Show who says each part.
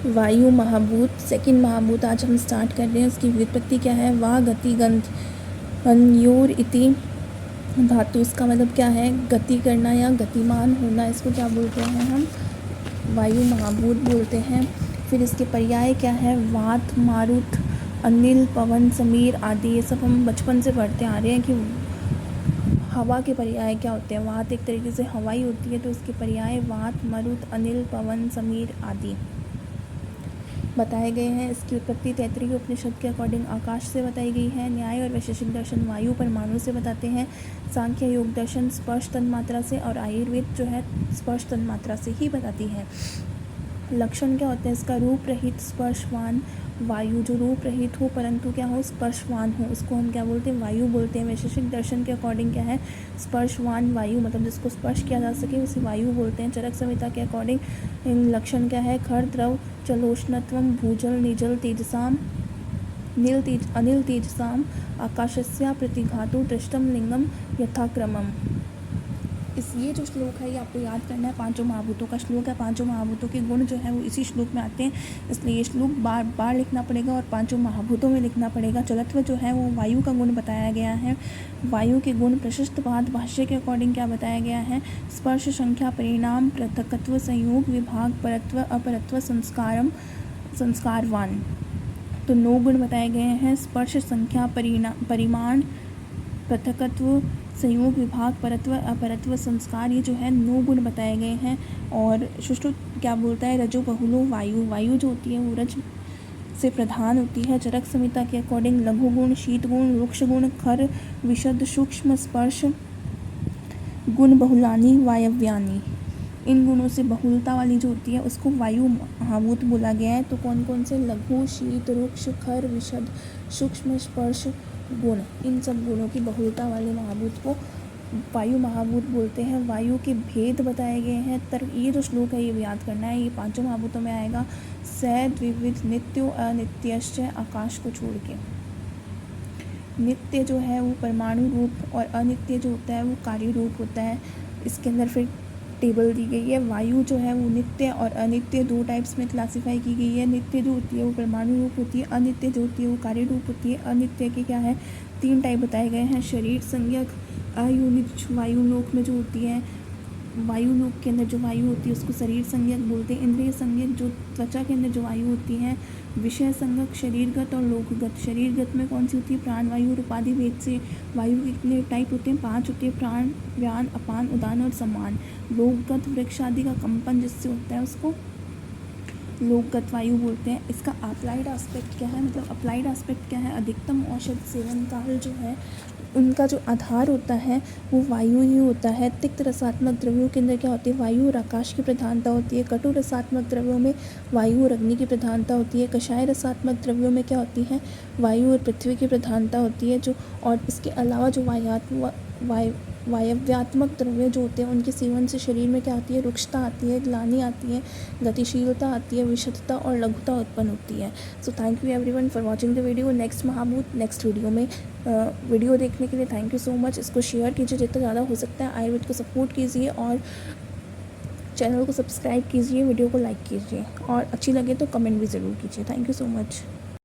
Speaker 1: वायु महाभूत सेकंड महाभूत आज हम स्टार्ट कर रहे हैं। उसकी व्युत्पत्ति क्या है? वा गति गंध अन्योर इति धातु। इसका मतलब क्या है? गति करना या गतिमान होना। इसको क्या बोलते हैं हम? वायु महाभूत बोलते हैं। फिर इसके पर्याय क्या है? वात, मारुत, अनिल, पवन, समीर आदि। ये सब हम बचपन से पढ़ते आ रहे हैं कि हवा के पर्याय क्या होते हैं। वात एक तरीके से हवा ही होती है, तो इसके पर्याय वात, मारुत, अनिल, पवन, समीर आदि बताए गए हैं। इसकी उत्पत्ति तैत्तिरीय उपनिषद के अकॉर्डिंग आकाश से बताई गई है। न्याय और वैशेषिक दर्शन वायु परमाणु से बताते हैं। सांख्य योग दर्शन स्पर्श तन्मात्रा से और आयुर्वेद जो है स्पर्श तन्मात्रा से ही बताती है। लक्षण क्या होते हैं इसका? रूप रहित स्पर्शवान वायु। जो रूप रहित हो परंतु क्या हो? स्पर्शवान हो, उसको हम क्या बोलते हैं? वायु बोलते हैं। वैशेषिक दर्शन के अकॉर्डिंग क्या है? स्पर्शवान वायु, मतलब जिसको स्पर्श किया जा सके उसे वायु बोलते हैं। चरक संहिता के अकॉर्डिंग लक्षण क्या है? खर, द्रव, चलोष्णत्वम, भूजल, निजल, तेजसाम, अनिल तेजसाम, आकाशस्या प्रतिघातु, दृष्टम लिंगम यथाक्रमम। ये जो श्लोक है ये आपको याद करना है। पांचों महाभूतों का श्लोक है। पांचों महाभूतों के गुण जो है वो इसी श्लोक में आते हैं, इसलिए ये श्लोक बार बार लिखना पड़ेगा और पांचों महाभूतों में लिखना पड़ेगा। जलत्व जो है वो वायु का गुण बताया गया है। वायु के गुण प्रशस्तवाद भाष्य के अकॉर्डिंग क्या बताया गया है? स्पर्श, संख्या, परिणाम, पृथकत्व, संयोग, विभाग, परत्व, अपरत्व, संस्कारवान। तो 9 गुण बताए गए हैं। स्पर्श, संख्या, परिमाण, पृथकत्व, संयोग, विभाग, परत्व, अपरत्व, संस्कार, ये जो है 9 गुण बताए गए हैं। और सुश्रुत क्या बोलता है? रजो बहुलो वायु। वायु जो होती है वो रज से प्रधान होती है। चरक संहिता के अकॉर्डिंग लघु गुण, शीत गुण, रुक्ष गुण, खर, विशद, सूक्ष्म, स्पर्श गुण बहुलानी वायव्यानी। इन गुणों से बहुलता वाली जो होती है उसको वायु महाभूत बोला गया है। तो कौन कौन से? लघु, शीत, रुक्ष, खर, विशद, सूक्ष्म, स्पर्श गुण, इन सब गुणों की बहुलता वाले महाभूत को वायु महाभूत बोलते हैं। वायु के भेद बताए गए हैं। ये जो श्लोक है ये याद करना है। ये पांचों महाभूतों में आएगा। स द्विविध नित्यो अनित्यश्च, आकाश को छोड़ के। नित्य जो है वो परमाणु रूप और अनित्य जो होता है वो कार्य रूप होता है। इसके अंदर फिर टेबल दी गई है। वायु जो है वो नित्य और अनित्य 2 टाइप्स में क्लासिफाई की गई है। नित्य जो होती है वो परमाणु रूप होती है, अनित्य जो होती है वो कार्य रूप होती है। अनित्य के क्या है? 3 टाइप बताए गए हैं। शरीर संज्ञक, अयोनिज वायु लोक में जो होती है, वायु लोक के अंदर जो वायु होती है उसको शरीर संज्ञक बोलते हैं। इंद्रिय संज्ञक जो त्वचा के अंदर जो वायु होती है। विषय संज्ञक शरीरगत और लोकगत। शरीरगत में कौन सी होती है? प्राण वायु और उपाधि भेद से वायु के कितने टाइप होते हैं? 5 होते हैं। प्राण, व्यान, अपान, उदान और समान। लोकगत वृक्ष आदि का कंपन जिससे होता है उसको लोकगत वायु बोलते हैं। इसका अप्लाइड एस्पेक्ट क्या है? मतलब अप्लाइड एस्पेक्ट क्या है? अधिकतम औषध सेवन काल जो है उनका जो आधार होता है वो वायु ही होता है। तिक्त रसात्मक द्रव्यों के अंदर क्या होती है? वायु और आकाश की प्रधानता होती है। कटु रसात्मक द्रव्यों में वायु और अग्नि की प्रधानता होती है। कषाय रसात्मक द्रव्यों में क्या होती है? वायु और पृथ्वी की प्रधानता होती है। जो और इसके अलावा जो वायव्यात्मक द्रव्य जो होते हैं उनके सेवन से शरीर में क्या आती है? रुक्षता आती है, ग्लानि आती है, गतिशीलता आती है, विशदता और लघुता उत्पन्न होती है। So thank you everyone for watching the video. Next महाभूत नेक्स्ट वीडियो में। वीडियो देखने के लिए थैंक यू सो मच। इसको शेयर कीजिए जितना ज़्यादा हो सकता है। आयुर्वेद को सपोर्ट कीजिए और चैनल को सब्सक्राइब कीजिए, वीडियो को लाइक कीजिए और अच्छी लगे तो कमेंट भी ज़रूर कीजिए। Thank you so much.